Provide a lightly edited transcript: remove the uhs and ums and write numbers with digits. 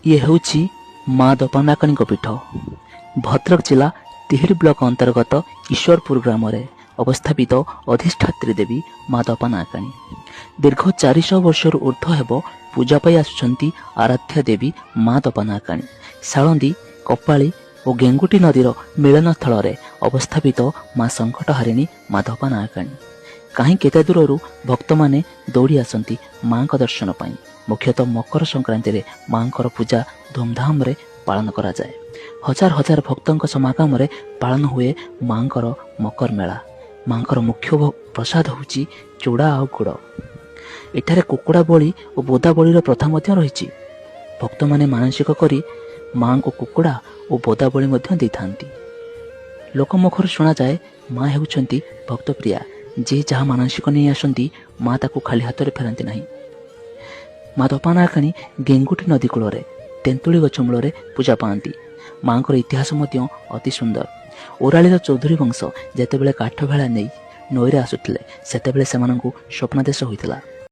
ये ହେଉଛି ମା ଦପାନାକାଣୀଙ୍କ ପୀଠ। ଭଦ୍ରକ ଜିଲ୍ଲା ତିହିଡ଼ି ବ୍ଲକ ଅନ୍ତର୍ଗତ ଈଶ୍ୱରପୁର ଗ୍ରାମରେ ଅବସ୍ଥାପିତ ଅଧିଷ୍ଠାତ୍ରୀ ଦେବୀ ମା ଦପାନାକାଣୀ। ଦୀର୍ଘ 400 ବର୍ଷରୁ ଉର୍ଦ୍ଧ୍ୱ ହେବ ପୂଜା ପାଇ ଆସୁଛନ୍ତି ଆରାଧ୍ୟା ଦେବୀ ମା ଦପାନାକାଣୀ। ଶାଳନ୍ଦୀ, କପାଳୀ ଓ ଗେଙ୍ଗୁଟି ନଦୀର ମିଳନସ୍ଥଳରେ ଅବସ୍ଥାପିତ ମା ସଙ୍କଟହାରିଣୀ ମା ଦପାନାକାଣୀ। କାହିଁ କେତେ ଦୂରରୁ ଭକ୍ତମାନେ ଦୌଡ଼ି ଆସନ୍ତି ମାଙ୍କ ଦର୍ଶନ ପାଇଁ। ମୁଖ୍ୟତଃ ମକର ସଂକ୍ରାନ୍ତିରେ ମାଙ୍କର ପୂଜା ଧୁମଧାମରେ ପାଳନ କରାଯାଏ। ହଜାର ହଜାର ଭକ୍ତଙ୍କ ସମାଗମରେ ପାଳନ ହୁଏ ମାଙ୍କର ମକର ମେଳା। ମାଙ୍କର ମୁଖ୍ୟ ପ୍ରସାଦ ହେଉଛି ଚୁଡ଼ା ଆଉ ଗୁଡ଼। ଏଠାରେ କୁକୁଡ଼ା ବଳି ଓ ବୋଦା ବଳିର ପ୍ରଥା ମଧ୍ୟ ରହିଛି। ଭକ୍ତମାନେ ମାନସିକ କରି ମାଙ୍କୁ କୁକୁଡ଼ା ଓ ବୋଦା ବଳି ମଧ୍ୟ ଦେଇଥାନ୍ତି। ଲୋକମୁଖରୁ ଶୁଣାଯାଏ ମା ହେଉଛନ୍ତି ଭକ୍ତପ୍ରିୟା। ଯିଏ ଯାହା ମାନସିକ ନେଇ ଆସନ୍ତି ମା ତାକୁ ଖାଲି ହାତରେ ଫେରାନ୍ତି ନାହିଁ। ମା ଦପାନାକାଣୀ ଗେଙ୍ଗୁଟି ନଦୀ କୂଳରେ ତେନ୍ତୁଳି ଗଛ ମୂଳରେ ପୂଜା ପାଆନ୍ତି। ମାଙ୍କର ଇତିହାସ ମଧ୍ୟ ଅତି ସୁନ୍ଦର। ଓରାଳିର ଚୌଧୁରୀ ବଂଶ ଯେତେବେଳେ କାଠ ଭେଳା ନେଇ ନଈରେ ଆସୁଥିଲେ ସେତେବେଳେ ସେମାନଙ୍କୁ ସ୍ୱପ୍ନାଦେଶ ହୋଇଥିଲା।